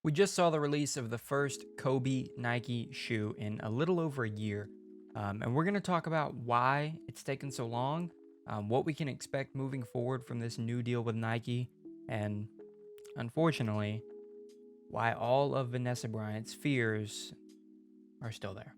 We just saw the release of the first Kobe Nike shoe in a little over a year, and we're going to talk about why it's taken so long, what we can expect moving forward from this new deal with Nike, and unfortunately, why all of Vanessa Bryant's fears are still there.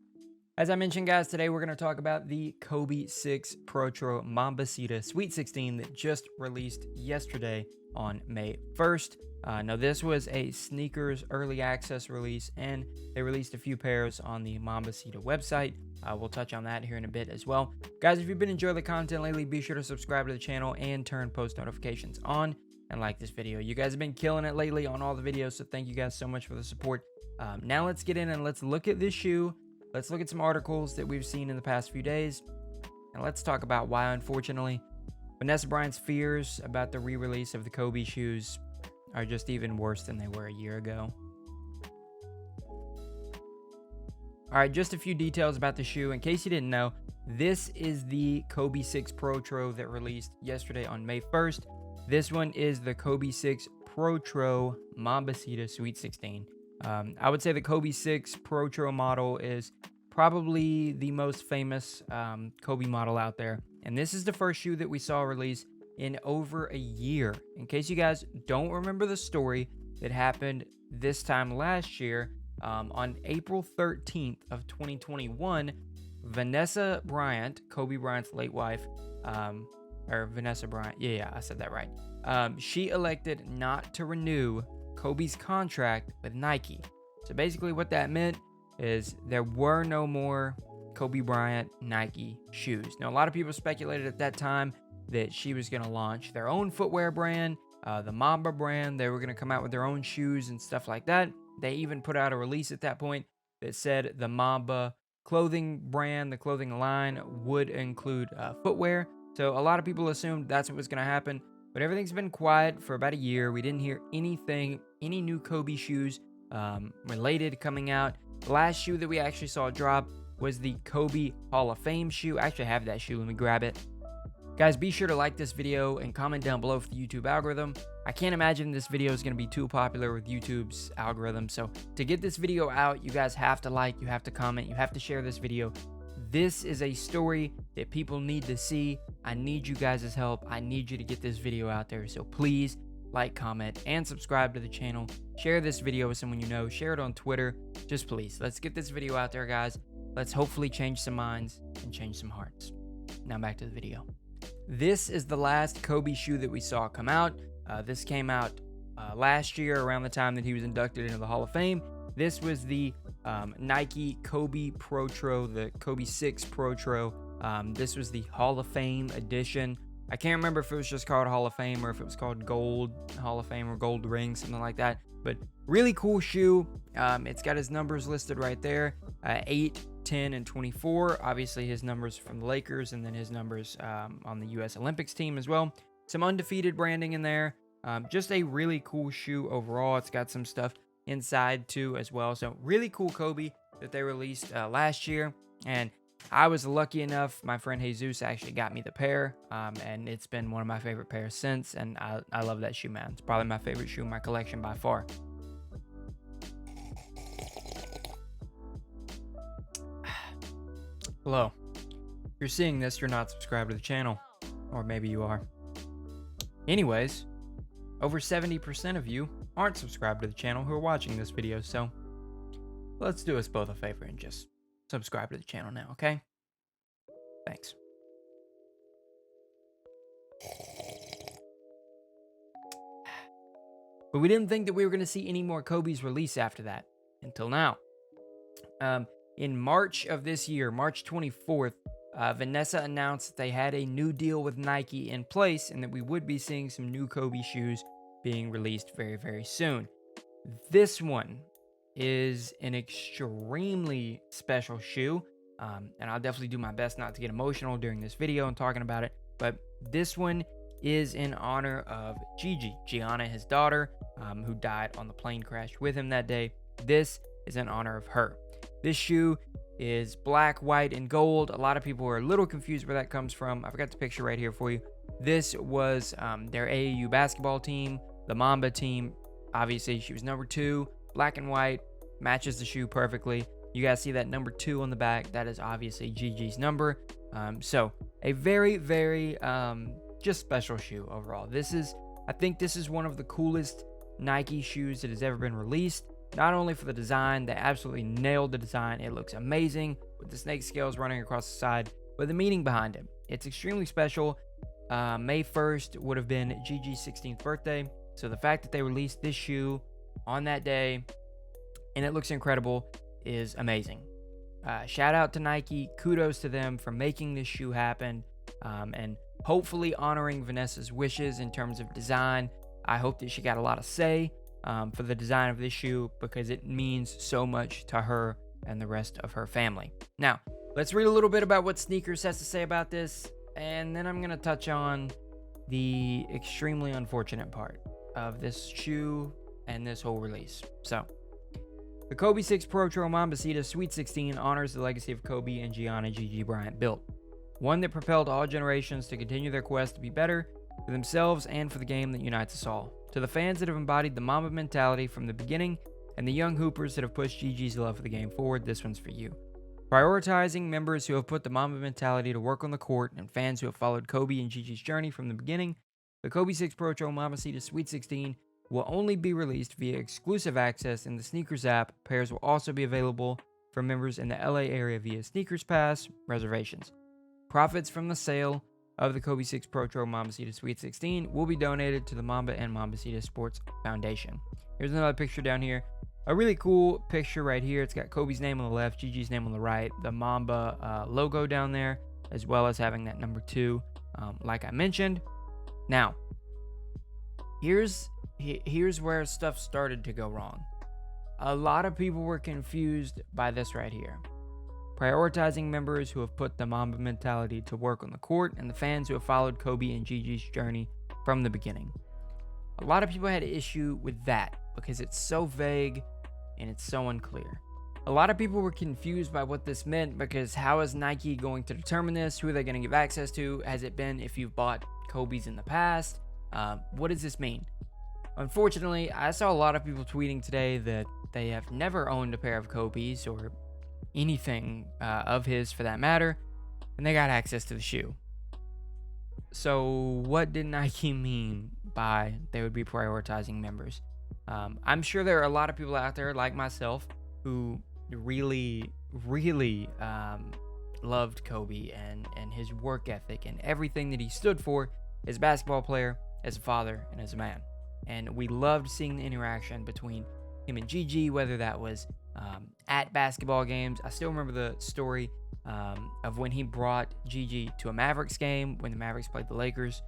As I mentioned, guys, today we're going to talk about the Kobe 6 Protro Mambacita Sweet 16 that just released yesterday on May 1st. Now, this was a sneakers early access release, and they released a few pairs on the Mambacita website. We'll touch on that here in a bit as well. Guys, if you've been enjoying the content lately, be sure to subscribe to the channel and turn post notifications on and like this video. You guys have been killing it lately on all the videos, so thank you guys so much for the support. Now let's get in and let's look at this shoe. Let's look at some articles that we've seen in the past few days, and let's talk about why, unfortunately, Vanessa Bryant's fears about the re-release of the Kobe shoes are just even worse than they were a year ago. Alright, just a few details about the shoe. In case you didn't know, this is the Kobe 6 Protro that released yesterday on May 1st. This one is the Kobe 6 Protro Mambacita Sweet 16. I would say the Kobe 6 Protro model is probably the most famous Kobe model out there. And this is the first shoe that we saw release in over a year. In case you guys don't remember the story that happened this time last year, on April 13th of 2021, Vanessa Bryant, Kobe Bryant's late wife, or Vanessa Bryant, yeah, I said that right. She elected not to renew Kobe's contract with Nike. So basically what that meant is there were no more Kobe Bryant Nike shoes. Now, a lot of people speculated at that time that she was going to launch their own footwear brand, the Mamba brand. They were going to come out with their own shoes and stuff like that. They even put out a release at that point that said the Mamba clothing brand, the clothing line, would include footwear. So a lot of people assumed that's what was going to happen. But everything's been quiet for about a year. We didn't hear anything, any new Kobe shoes related coming out. The last shoe that we actually saw drop was the Kobe Hall of Fame shoe. I actually have that shoe. Let me grab it. Guys, be sure to like this video and comment down below for the YouTube algorithm. I can't imagine this video is going to be too popular with YouTube's algorithm. So to get this video out, you guys have to like, you have to comment, you have to share this video. This is a story that people need to see. I need you guys' help. I need you to get this video out there. So please like, comment, and subscribe to the channel. Share this video with someone you know. Share it on Twitter. Just please, let's get this video out there, guys. Let's hopefully change some minds and change some hearts. Now back to the video. This is the last Kobe shoe that we saw come out. This came out last year around the time that he was inducted into the Hall of Fame. This was the Nike Kobe Protro, the Kobe 6 Protro. This was the Hall of Fame edition. I can't remember if it was just called Hall of Fame or if it was called Gold Hall of Fame or Gold Ring, something like that. But really cool shoe. It's got his numbers listed right there, 8, 10, and 24. Obviously, his numbers from the Lakers, and then his numbers on the U.S. Olympics team as well. Some undefeated branding in there. Just a really cool shoe overall. It's got some stuff inside too as well. So really cool Kobe that they released last year. And I was lucky enough, my friend Jesus actually got me the pair, and it's been one of my favorite pairs since, and I love that shoe, man. It's probably my favorite shoe in my collection by far. Hello. If you're seeing this, you're not subscribed to the channel, or maybe you are. Anyways, over 70% of you aren't subscribed to the channel who are watching this video, so let's do us both a favor and just subscribe to the channel now, okay? Thanks. But we didn't think that we were going to see any more Kobe's release after that, until now. In March of this year, March 24th, Vanessa announced that they had a new deal with Nike in place and that we would be seeing some new Kobe shoes being released very, very soon. This one is an extremely special shoe, and I'll definitely do my best not to get emotional during this video and talking about it, but this one is in honor of Gigi, Gianna, his daughter, who died on the plane crash with him that day. This is in honor of her. This shoe is black, white, and gold. A lot of people are a little confused where that comes from. I've got the picture right here for you. This was their AAU basketball team, the Mamba team. Obviously, she was number 2. black and white, matches the shoe perfectly. You guys see that number 2 on the back. That is obviously Gigi's number. So a very, very just special shoe overall. I think this is one of the coolest Nike shoes that has ever been released. Not only for the design, they absolutely nailed the design. It looks amazing with the snake scales running across the side, but the meaning behind it. It's extremely special. May 1st would have been Gigi's 16th birthday. So the fact that they released this shoe on that day and it looks incredible is amazing. Shout out to Nike. Kudos to them for making this shoe happen and hopefully honoring Vanessa's wishes in terms of design. I hope that she got a lot of say for the design of this shoe because it means so much to her and the rest of her family. Now, let's read a little bit about what Sneakers has to say about this, and then I'm going to touch on the extremely unfortunate part of this shoe and this whole release. So, the Kobe 6 Protro Mambacita Sweet 16 honors the legacy of Kobe and Gianna Gigi Bryant built, one that propelled all generations to continue their quest to be better for themselves and for the game that unites us all. To the fans that have embodied the Mamba mentality from the beginning and the young hoopers that have pushed Gigi's love for the game forward, this one's for you. Prioritizing members who have put the Mamba mentality to work on the court and fans who have followed Kobe and Gigi's journey from the beginning, the Kobe 6 Protro Mambacita Sweet 16 will only be released via exclusive access in the Sneakers app. Pairs will also be available for members in the LA area via Sneakers Pass reservations. Profits from the sale of the Kobe 6 Protro Mambacita Sweet 16 will be donated to the Mamba and Mambacita Sports Foundation. Here's another picture down here. A really cool picture right here. It's got Kobe's name on the left, Gigi's name on the right, the Mamba logo down there, as well as having that number 2, like I mentioned. Now, here's where stuff started to go wrong. A lot of people were confused by this right here. Prioritizing members who have put the Mamba mentality to work on the court and the fans who have followed Kobe and Gigi's journey from the beginning. A lot of people had an issue with that because it's so vague and it's so unclear. A lot of people were confused by what this meant because how is Nike going to determine this? Who are they going to give access to? Has it been if you've bought Kobe's in the past? What does this mean? Unfortunately, I saw a lot of people tweeting today that they have never owned a pair of Kobe's or anything of his for that matter, and they got access to the shoe. So what did Nike mean by they would be prioritizing members? I'm sure there are a lot of people out there like myself who really loved Kobe and his work ethic and everything that he stood for as a basketball player, as a father, and as a man. And we loved seeing the interaction between him and Gigi, whether that was at basketball games. I still remember the story of when he brought Gigi to a Mavericks game when the Mavericks played the Lakers,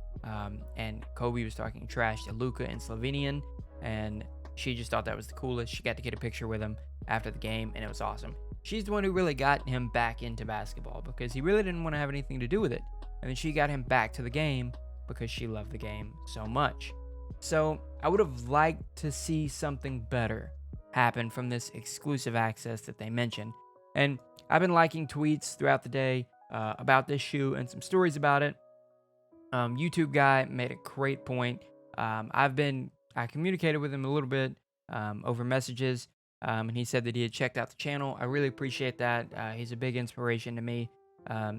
and Kobe was talking trash to Luka in Slovenian, and she just thought that was the coolest. She got to get a picture with him after the game, and it was awesome. She's the one who really got him back into basketball because he really didn't want to have anything to do with it, and then she got him back to the game because she loved the game so much. So I would have liked to see something better happen from this exclusive access that they mentioned. And I've been liking tweets throughout the day about this shoe and some stories about it. YouTube guy made a great point. I communicated with him a little bit over messages, and he said that he had checked out the channel. I really appreciate that. He's a big inspiration to me.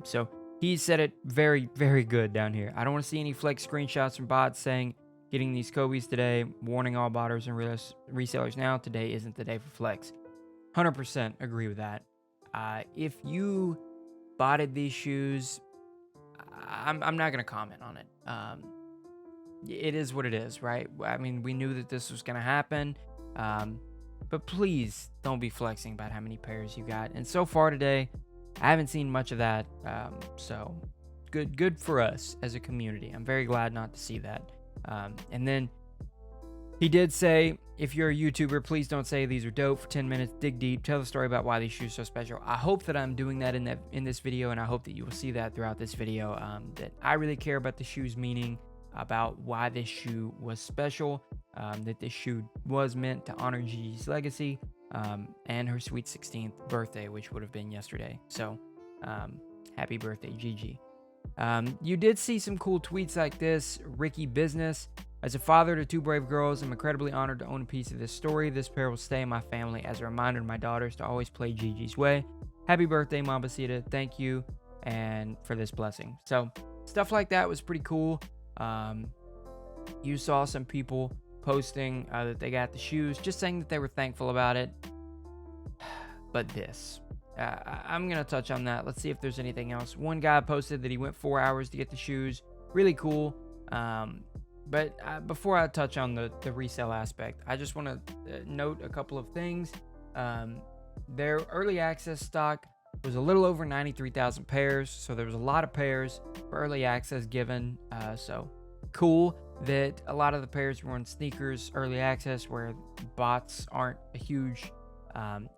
So he said it very, very good down here. I don't want to see any flex screenshots from bots saying, getting these Kobe's today, warning all botters and resellers now, today isn't the day for flex. 100% agree with that. If you botted these shoes, I'm not going to comment on it. It is what it is, right? I mean, we knew that this was going to happen, but please don't be flexing about how many pairs you got. And so far today, I haven't seen much of that, so good for us as a community. I'm very glad not to see that. And then he did say, if you're a YouTuber, please don't say these are dope for 10 minutes. Dig deep. Tell the story about why these shoes are so special. I hope that I'm doing that in this video, and I hope that you will see that throughout this video. That I really care about the shoe's meaning, about why this shoe was special, that this shoe was meant to honor Gigi's legacy, and her sweet 16th birthday, which would have been yesterday. So, happy birthday, Gigi. You did see some cool tweets like this. Ricky Business As a father to 2 brave girls, I'm incredibly honored to own a piece of this story. This pair will stay in my family as a reminder to my daughters to always play Gigi's way. Happy birthday, mambacita. Thank you and for this blessing. So stuff like that was pretty cool. You saw some people posting that they got the shoes, just saying that they were thankful about it. But this, I'm going to touch on that. Let's see if there's anything else. One guy posted that he went 4 hours to get the shoes. Really cool. But before I touch on the resale aspect, I just want to note a couple of things. Their early access stock was a little over 93,000 pairs, so there was a lot of pairs for early access given. So cool that a lot of the pairs were on sneakers early access, where bots aren't a huge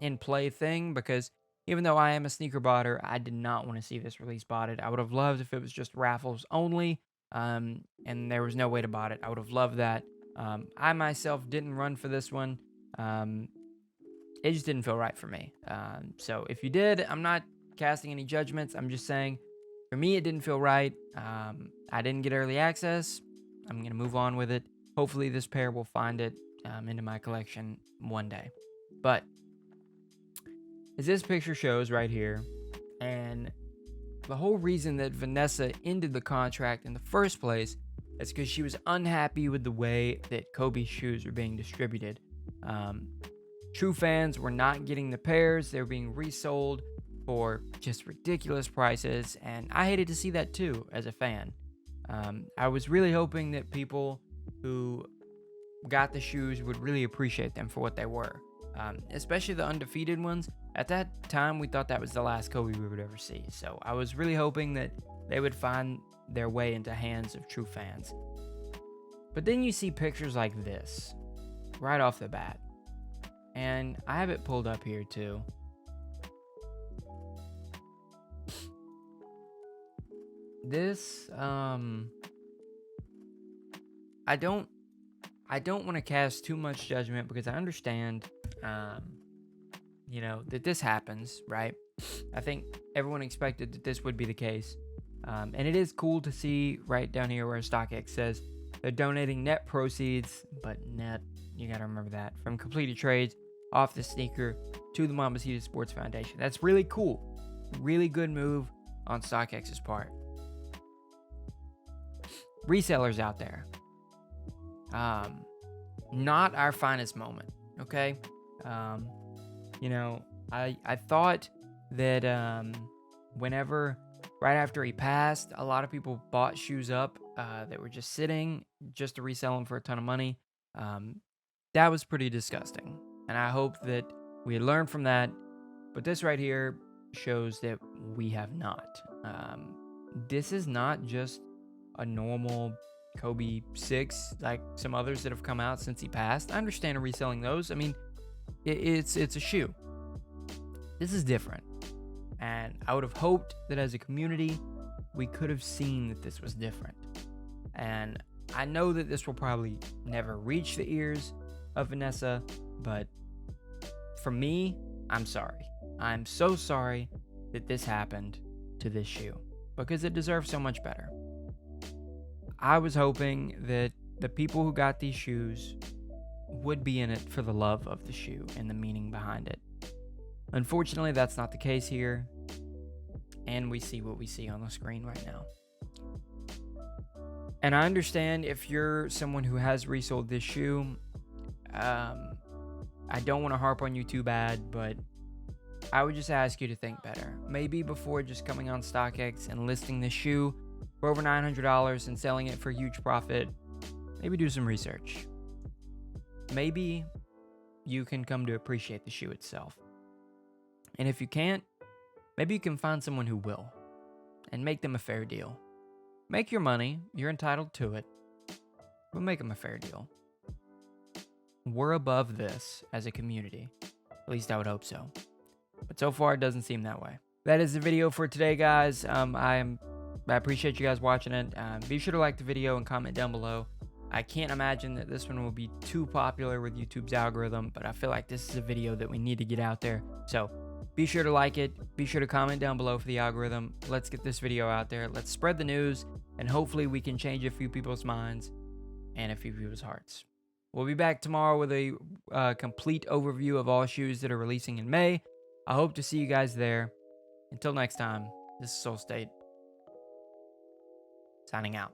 in-play thing, because even though I am a sneaker botter, I did not want to see this release botted. I would have loved if it was just raffles only. And there was no way to bot it. I would have loved that. I myself didn't run for this one. It just didn't feel right for me. So if you did, I'm not casting any judgments. I'm just saying, for me, it didn't feel right. I didn't get early access. I'm going to move on with it. Hopefully this pair will find it into my collection one day. But as this picture shows right here, and the whole reason that Vanessa ended the contract in the first place is because she was unhappy with the way that Kobe's shoes were being distributed. True fans were not getting the pairs. They were being resold for just ridiculous prices, and I hated to see that too as a fan. I was really hoping that people who got the shoes would really appreciate them for what they were, especially the undefeated ones. At that time, we thought that was the last Kobe we would ever see. So I was really hoping that they would find their way into hands of true fans. But then you see pictures like this right off the bat. And I have it pulled up here too. This, I don't want to cast too much judgment, because I understand, that this happens, right? I think everyone expected that this would be the case. And it is cool to see right down here where StockX says they're donating net proceeds, but net, you got to remember that, from completed trades off the sneaker to the Mambacita Sports Foundation. That's really cool. Really good move on StockX's part. Resellers out there. Not our finest moment, okay? I thought that whenever, right after he passed, a lot of people bought shoes up that were just sitting just to resell them for a ton of money. That was pretty disgusting. And I hope that we had learned from that. But this right here shows that we have not. This is not just a normal Kobe 6 like some others that have come out since he passed. I understand reselling those. I mean, it's a shoe. This is different. And I would have hoped that as a community, we could have seen that this was different. And I know that this will probably never reach the ears of Vanessa, but for me, I'm sorry. I'm so sorry that this happened to this shoe, because it deserves so much better. I was hoping that the people who got these shoes would be in it for the love of the shoe and the meaning behind it. Unfortunately, that's not the case here, and we see what we see on the screen right now. And I understand if you're someone who has resold this shoe, I don't want to harp on you too bad, but I would just ask you to think better. Maybe before just coming on StockX and listing this shoe for over $900 and selling it for a huge profit, maybe do some research. Maybe you can come to appreciate the shoe itself. And if you can't, maybe you can find someone who will and make them a fair deal. Make your money, you're entitled to it, but make them a fair deal. We're above this as a community. At least I would hope so. But so far, it doesn't seem that way. That is the video for today, guys. I appreciate you guys watching it. Be sure to like the video and comment down below. I can't imagine that this one will be too popular with YouTube's algorithm, but I feel like this is a video that we need to get out there. So be sure to like it. Be sure to comment down below for the algorithm. Let's get this video out there. Let's spread the news, and hopefully we can change a few people's minds. and a few people's hearts. We'll be back tomorrow with a complete overview of all shoes that are releasing in May. I hope to see you guys there. Until next time, this is Soul State, signing out.